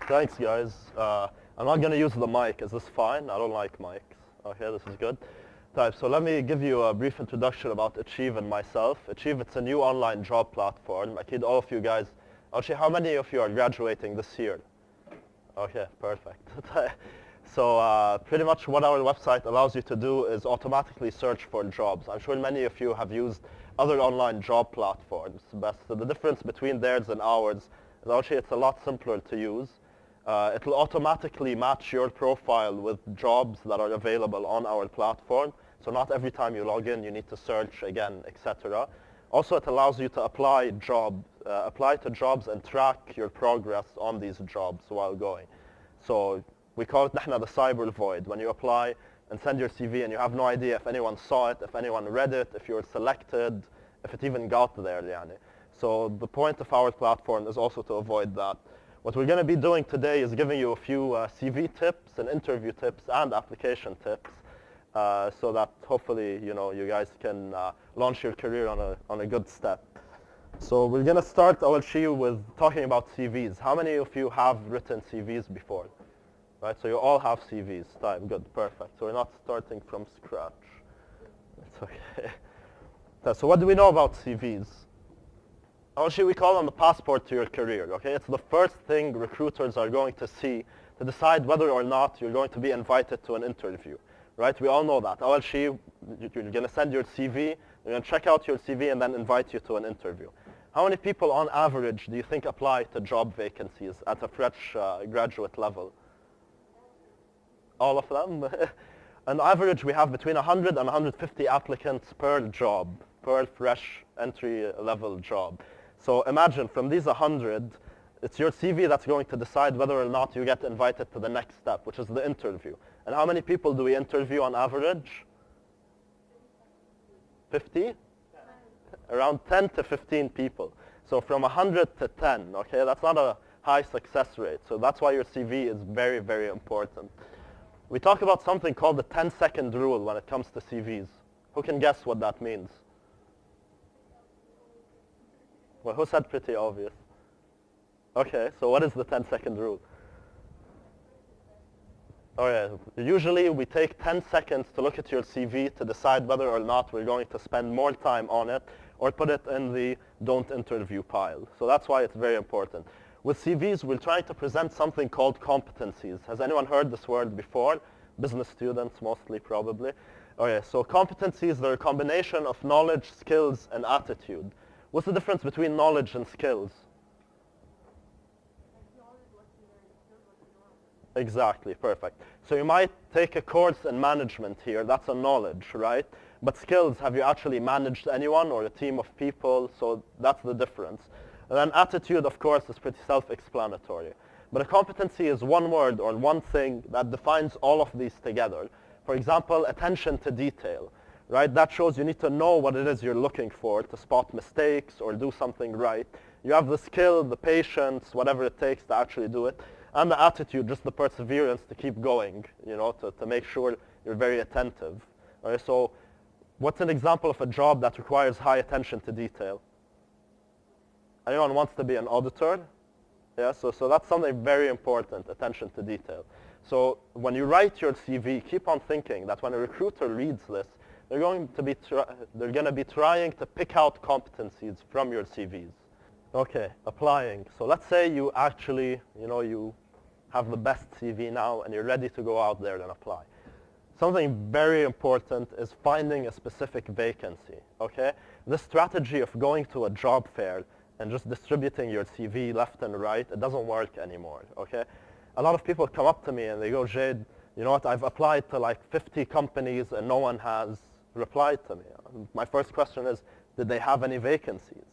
Thanks, guys. I'm not going to use the mic. Is this fine? I don't like mics. Okay, this is good. So let me give you a brief introduction about Achieve and myself. Achieve, it's a new online job platform. I all of you guys, actually, how many of you are graduating this year? Okay, perfect. So pretty much what our website allows you to do is automatically search for jobs. I'm sure many of you have used other online job platforms, but so the difference between theirs and ours is actually it's a lot simpler to use. It'll automatically match your profile with jobs that are available on our platform. So not every time you log in, you need to search again, etc. Also, it allows you to apply to jobs and track your progress on these jobs while going. So we call it نحن the cyber void. When you apply and send your CV and you have no idea if anyone saw it, if anyone read it, if you were selected, if it even got there. يعني. So the point of our platform is also to avoid that. What we're going to be doing today is giving you a few CV tips and interview tips and application tips so that hopefully you guys can launch your career on a good step. So we're going to start, Awal with talking about CVs. How many of you have written CVs before? Right, so you all have CVs. Time, good, perfect. So we're not starting from scratch. It's okay. So what do we know about CVs? Actually, we call them the passport to your career, okay? It's the first thing recruiters are going to see to decide whether or not you're going to be invited to an interview, right? We all know that. You're going to send your CV, they're going to check out your CV and then invite you to an interview. How many people on average do you think apply to job vacancies at a fresh graduate level? All of them? On average, we have between 100 and 150 applicants per job, per fresh entry-level job. So imagine from these 100, it's your CV that's going to decide whether or not you get invited to the next step, which is the interview. And how many people do we interview on average? 50? Around 10 to 15 people. So from 100 to 10, okay? That's not a high success rate. So that's why your CV is very, very important. We talk about something called the 10-second rule when it comes to CVs. Who can guess what that means? Well, who said pretty obvious? Okay, so what is the 10-second rule? Oh yeah, usually we take 10 seconds to look at your CV to decide whether or not we're going to spend more time on it or put it in the don't interview pile. So that's why it's very important. With CVs, we're trying to present something called competencies. Has anyone heard this word before? Business students mostly, probably. Okay, so competencies are a combination of knowledge, skills, and attitude. What's the difference between knowledge and skills? Exactly, perfect. So you might take a course in management here. That's a knowledge, right? But skills, have you actually managed anyone or a team of people? So that's the difference. And then attitude, of course, is pretty self-explanatory. But a competency is one word or one thing that defines all of these together. For example, attention to detail, right? That shows you need to know what it is you're looking for to spot mistakes or do something right. You have the skill, the patience, whatever it takes to actually do it. And the attitude, just the perseverance to keep going, to make sure you're very attentive. Okay, so what's an example of a job that requires high attention to detail? Anyone wants to be an auditor? Yeah, so that's something very important, attention to detail. So when you write your CV, keep on thinking that when a recruiter reads this, they're going to be trying to pick out competencies from your CVs. Okay, applying. So let's say you actually, you have the best CV now and you're ready to go out there and apply. Something very important is finding a specific vacancy, okay? This strategy of going to a job fair and just distributing your CV left and right, it doesn't work anymore, okay? A lot of people come up to me and they go, Jade, you know what, I've applied to like 50 companies and no one has replied to me. My first question is, did they have any vacancies?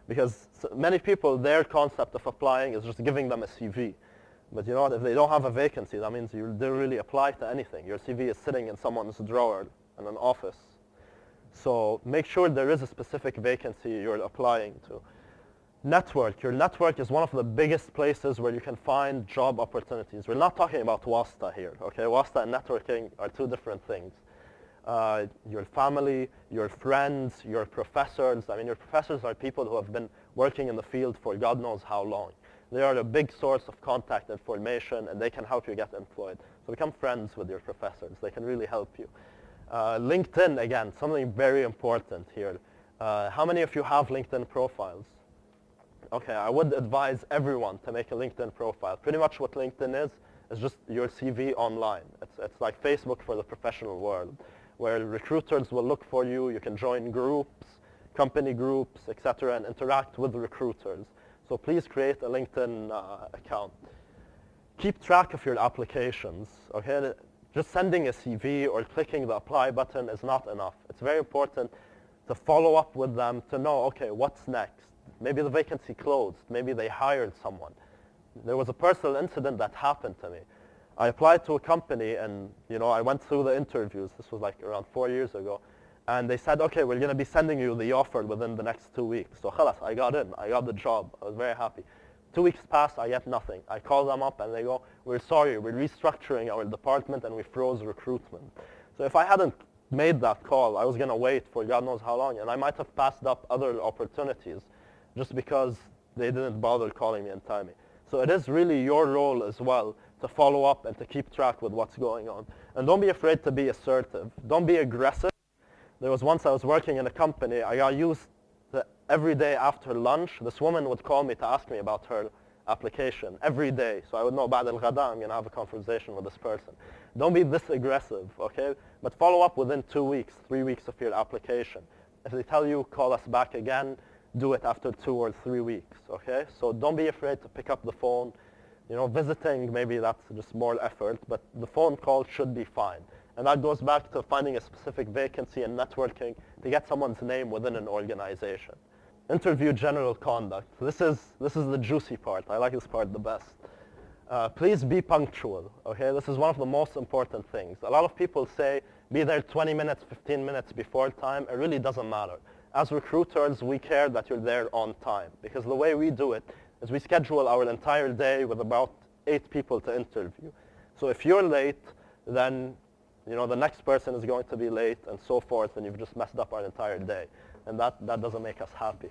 Because many people, their concept of applying is just giving them a CV. But you know what, if they don't have a vacancy, that means you didn't really apply to anything. Your CV is sitting in someone's drawer in an office. So make sure there is a specific vacancy you're applying to. Network. Your network is one of the biggest places where you can find job opportunities. We're not talking about WASTA here, okay? WASTA and networking are two different things. Your family, your friends, your professors. I mean, your professors are people who have been working in the field for God knows how long. They are a big source of contact information, and they can help you get employed. So become friends with your professors. They can really help you. LinkedIn, again, something very important here. How many of you have LinkedIn profiles? Okay, I would advise everyone to make a LinkedIn profile. Pretty much what LinkedIn is just your CV online. It's like Facebook for the professional world, where recruiters will look for you. You can join groups, company groups, etc., and interact with recruiters. So please create a LinkedIn account. Keep track of your applications, okay? Just sending a CV or clicking the apply button is not enough. It's very important to follow up with them to know, okay, what's next? Maybe the vacancy closed. Maybe they hired someone. There was a personal incident that happened to me. I applied to a company, and I went through the interviews. This was like around 4 years ago. And they said, okay, we're going to be sending you the offer within the next 2 weeks. So khalas, I got in. I got the job. I was very happy. 2 weeks passed, I get nothing. I call them up, and they go, we're sorry, we're restructuring our department, and we froze recruitment. So if I hadn't made that call, I was going to wait for God knows how long, and I might have passed up other opportunities just because they didn't bother calling me and telling me. So it is really your role as well to follow up and to keep track with what's going on. And don't be afraid to be assertive. Don't be aggressive. There was once I was working in a company. I got used to every day after lunch, this woman would call me to ask me about her application every day. So I would know, بعد الغداء, I'm going to have a conversation with this person. Don't be this aggressive, okay? But follow up within 2 weeks, 3 weeks of your application. If they tell you, call us back again, do it after 2 or 3 weeks, okay? So don't be afraid to pick up the phone. Visiting, maybe that's just more effort, but the phone call should be fine. And that goes back to finding a specific vacancy and networking to get someone's name within an organization. Interview general conduct. This is the juicy part. I like this part the best. Please be punctual, okay? This is one of the most important things. A lot of people say, be there 20 minutes, 15 minutes before time. It really doesn't matter. As recruiters, we care that you're there on time, because the way we do it is we schedule our entire day with about 8 people to interview. So if you're late, then the next person is going to be late, and so forth, and you've just messed up our entire day. And that doesn't make us happy.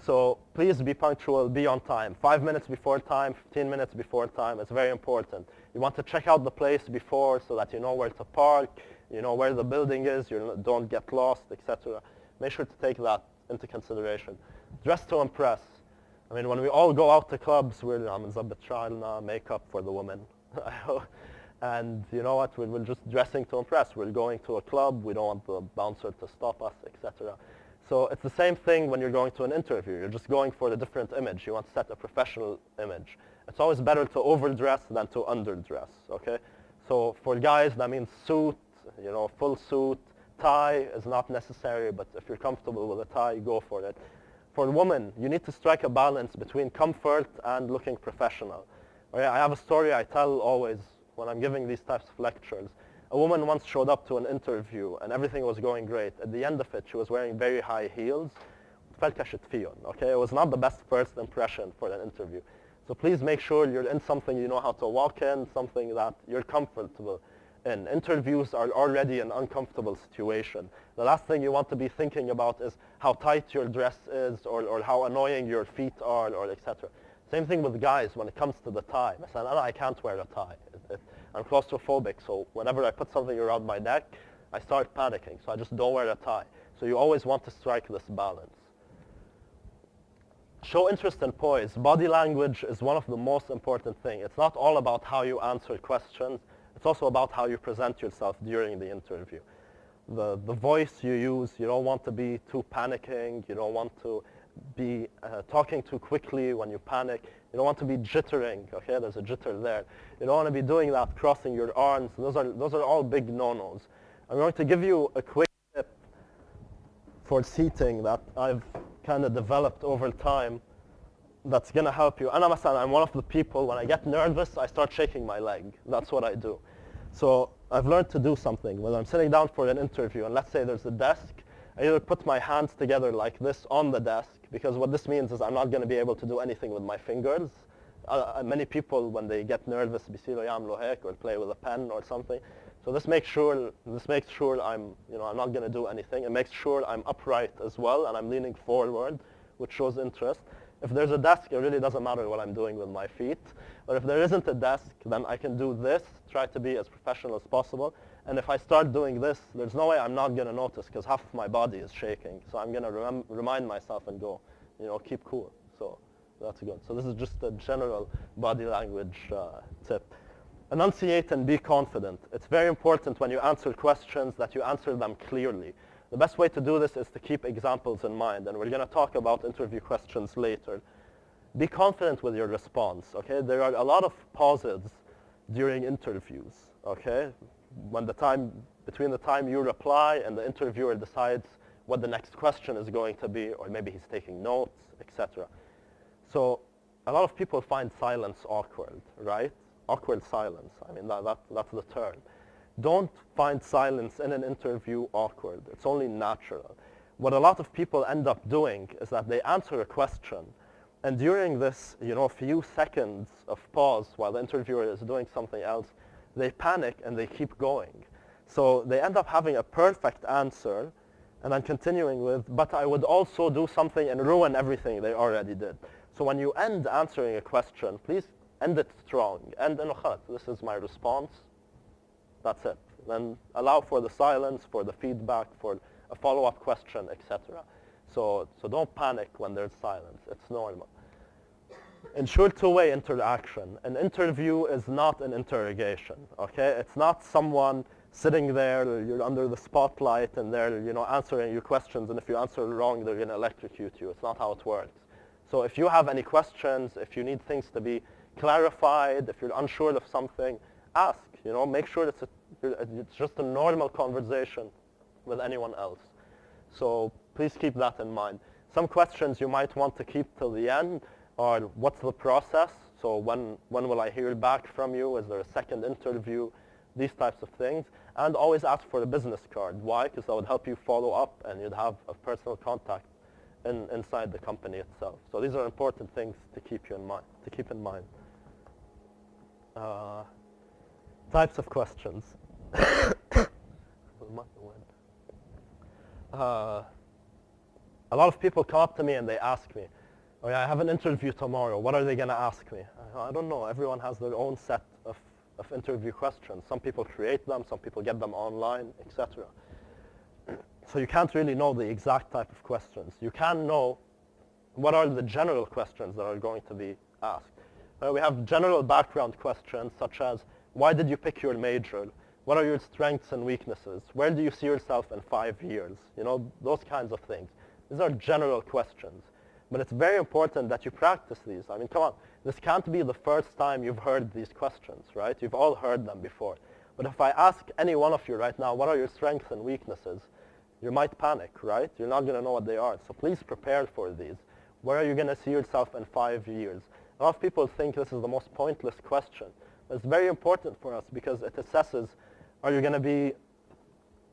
So please be punctual, be on time. 5 minutes before time, 15 minutes before time, it's very important. You want to check out the place before so that you know where to park, you know where the building is, you don't get lost, etc. Make sure to take that into consideration. Dress to impress. I mean, when we all go out to clubs, we're makeup for the women. And you know what, we're just dressing to impress. We're going to a club, we don't want the bouncer to stop us, etc. So it's the same thing when you're going to an interview. You're just going for a different image. You want to set a professional image. It's always better to overdress than to underdress, okay? So for guys, that means suit, full suit. Tie is not necessary, but if you're comfortable with a tie, go for it. For women, you need to strike a balance between comfort and looking professional. Okay? I have a story I tell always when I'm giving these types of lectures. A woman once showed up to an interview, and everything was going great. At the end of it, she was wearing very high heels. Okay? It was not the best first impression for an interview. So please make sure you're in something you know how to walk in, something that you're comfortable in. Interviews are already an uncomfortable situation. The last thing you want to be thinking about is how tight your dress is, or how annoying your feet are, or etc. Same thing with guys when it comes to the tie. I can't wear a tie. I'm claustrophobic, so whenever I put something around my neck, I start panicking, so I just don't wear a tie. So you always want to strike this balance. Show interest and poise. Body language is one of the most important things. It's not all about how you answer questions. It's also about how you present yourself during the interview. The voice you use, you don't want to be too panicking. You don't want to be talking too quickly when you panic. You don't want to be jittering, okay? There's a jitter there. You don't want to be doing that, crossing your arms. Those are all big no-nos. I'm going to give you a quick tip for seating that I've kind of developed over time that's going to help you. I'm one of the people, when I get nervous, I start shaking my leg. That's what I do. So I've learned to do something. When I'm sitting down for an interview, and let's say there's a desk, I either put my hands together like this on the desk, because what this means is I'm not going to be able to do anything with my fingers. Many people, when they get nervous, or play with a pen or something. So this makes sure I'm not going to do anything. It makes sure I'm upright as well, and I'm leaning forward, which shows interest. If there's a desk, it really doesn't matter what I'm doing with my feet. But if there isn't a desk, then I can do this, try to be as professional as possible. And if I start doing this, there's no way I'm not going to notice because half of my body is shaking. So I'm going to remind myself and go, keep cool. So that's good. So this is just a general body language tip. Enunciate and be confident. It's very important when you answer questions that you answer them clearly. The best way to do this is to keep examples in mind, and we're going to talk about interview questions later. Be confident with your response, okay? There are a lot of pauses during interviews, okay? Between the time you reply and the interviewer decides what the next question is going to be, or maybe he's taking notes, etc. So a lot of people find silence awkward, right? Awkward silence. I mean, that's the term. Don't find silence in an interview awkward. It's only natural. What a lot of people end up doing is that they answer a question, and during this, few seconds of pause while the interviewer is doing something else, they panic and they keep going. So they end up having a perfect answer, and then continuing with, but I would also do something and ruin everything they already did. So when you end answering a question, please end it strong. And this is my response. That's it. Then allow for the silence, for the feedback, for a follow-up question, etc. So don't panic when there's silence. It's normal. Ensure two-way interaction. An interview is not an interrogation, okay? It's not someone sitting there, you're under the spotlight, and they're answering your questions, and if you answer wrong, they're going to electrocute you. It's not how it works. So if you have any questions, if you need things to be clarified, if you're unsure of something, ask. Make sure it's just a normal conversation with anyone else. So please keep that in mind. Some questions you might want to keep till the end are, what's the process? So when will I hear back from you? Is there a second interview? These types of things. And always ask for a business card. Why? Because that would help you follow up, and you'd have a personal contact inside the company itself. So these are important things to keep in mind. Types of questions. A lot of people come up to me and they ask me, oh yeah, I have an interview tomorrow. What are they going to ask me? I don't know. Everyone has their own set of interview questions. Some people create them. Some people get them online, etc. So you can't really know the exact type of questions. You can know what are the general questions that are going to be asked. We have general background questions such as, why did you pick your major? What are your strengths and weaknesses? Where do you see yourself in 5 years? Those kinds of things. These are general questions. But it's very important that you practice these. I mean, come on. This can't be the first time you've heard these questions, right? You've all heard them before. But if I ask any one of you right now, what are your strengths and weaknesses? You might panic, right? You're not going to know what they are. So please prepare for these. Where are you going to see yourself in 5 years? A lot of people think this is the most pointless question. But it's very important for us because it assesses, are you going to be,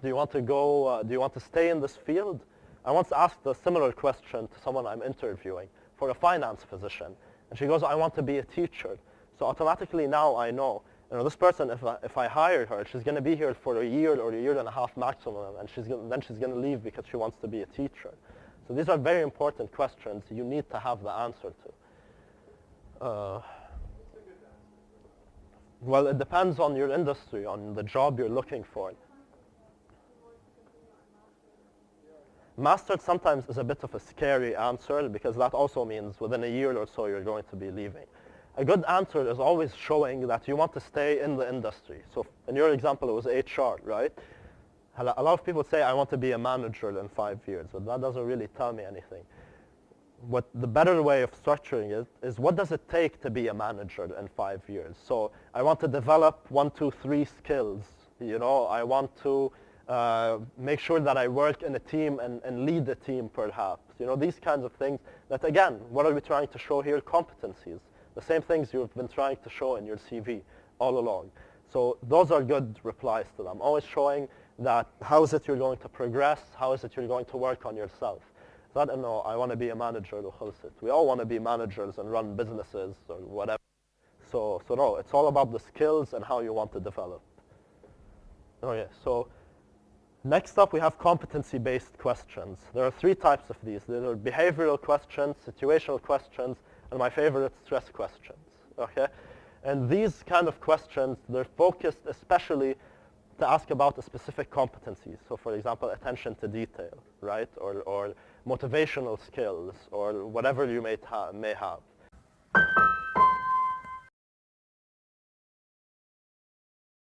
do you want to stay in this field? I once asked a similar question to someone I'm interviewing for a finance position. And she goes, I want to be a teacher. So automatically now I know, this person, if I hire her, she's going to be here for a year or a year and a half maximum, and then she's going to leave because she wants to be a teacher. So these are very important questions you need to have the answer to. Well, it depends on your industry, on the job you're looking for. Mastered sometimes is a bit of a scary answer because that also means within a year or so you're going to be leaving. A good answer is always showing that you want to stay in the industry. So in your example, it was HR, right? A lot of people say, I want to be a manager in 5 years, but that doesn't really tell me anything. What the better way of structuring it is, what does it take to be a manager in 5 years? So I want to develop 1, 2, 3 skills. I want to make sure that I work in a team and lead a team perhaps. These kinds of things that, again, what are we trying to show here? Competencies. The same things you've been trying to show in your CV all along. So those are good replies to them. Always showing that how is it you're going to progress? How is it you're going to work on yourself? So no, I want to be a manager. We all want to be managers and run businesses or whatever. So no, it's all about the skills and how you want to develop. Okay, so Next up, we have competency-based questions. There are 3 types of these. There are behavioral questions, situational questions, and my favorite, stress questions. Okay? And these kind of questions, they're focused especially to ask about a specific competencies. So for example, attention to detail, right? Or motivational skills, or whatever you may have.